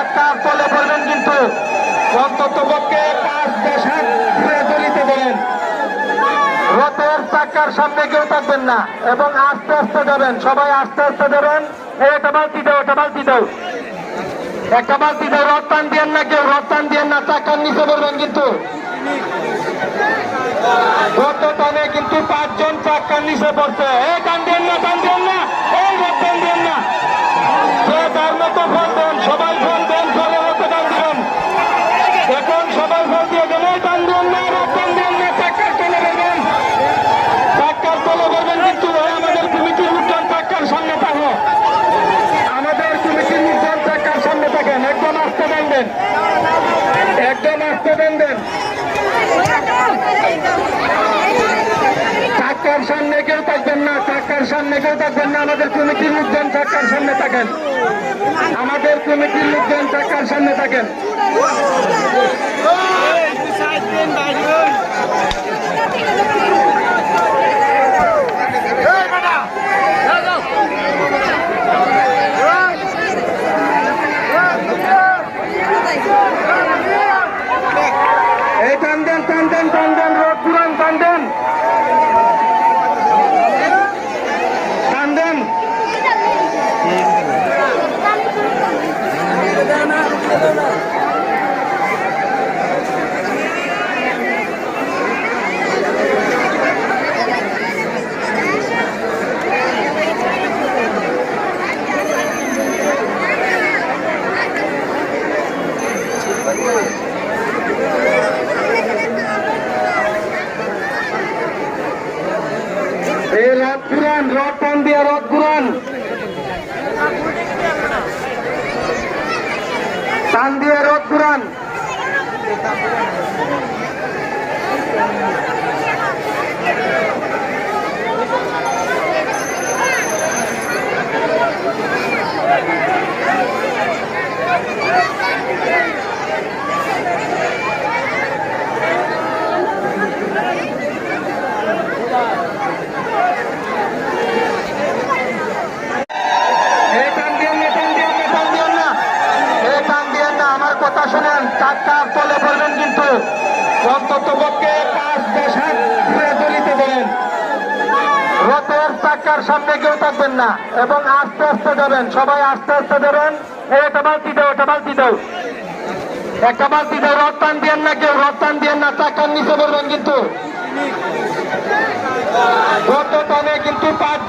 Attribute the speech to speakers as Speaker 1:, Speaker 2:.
Speaker 1: চাকার তলে পড়বেন কিন্তু অন্তত পক্ষে 5-10 হাত ঘুরে দড়িতে দেবেন। রথের চাকার সামনে কেউ থাকবেন না এবং আস্তে আস্তে যাবেন, সবাই আস্তে আস্তে যাবেন। একটা বালতি দাও, একটা বালতি দাও, একটা বালতি দাও। রথ টান দিয়েন না, কেউ রথ টান দিয়েন না, চাকার নিচে পড়বেন কিন্তু। রথ টানে কিন্তু 5 জন চাকার নিচে পড়ছে। এই টান দিয়েন না, টান দিয়েন না, এই রথ টান দিয়েন না। যে তার মতো ফল দেন, সবাই ফল দেন, ফলে রথে টান দিবেন। এখন সবাই ফল দিয়ে দেন, এই টান দিয়েন না, রথ টান দিয়েন না, চাকার তলে পড়বেন, চাকার তলে পড়বেন কিন্তু। আমাদের কমিটির লোকজন চাকার সামনে থাকো, আমাদের কমিটির লোকজন চাকার সামনে থাকেন। একদম আস্তে দেন, একদম আস্তে দেন। চাকার সামনে কেউ থাকবেন না, চাকার সামনে কেউ থাকবেন না। আমাদের কমিটির লোকজন চাকার সামনে থাকেন, আমাদের কমিটির লোকজন চাকার সামনে থাকেন। এই টান দেন, টান দেন, টান দেন, রোড পুরান টান দেন, টান দেন। এই রথ ঘুরান, রথ টান দিয়া রথ ঘুরান, টান দিয়ে রথ ঘুরান। কথা শুনেন, চাকার তলে পড়বেন কিন্তু অন্তত পক্ষে 5-10 হাত ঘুরে দড়িতে দেবেন। রথের চাকার সামনে কেউ থাকবেন না এবং আস্তে আস্তে যাবেন, সবাই আস্তে আস্তে যাবেন। একটা বালতি দাও, একটা বালতি দাও, একটা বালতি দাও। রথ টান দিয়েন না, কেউ রথ টান দিয়েন না, চাকার নিচে পড়বেন কিন্তু। রথ টানে কিন্তু 5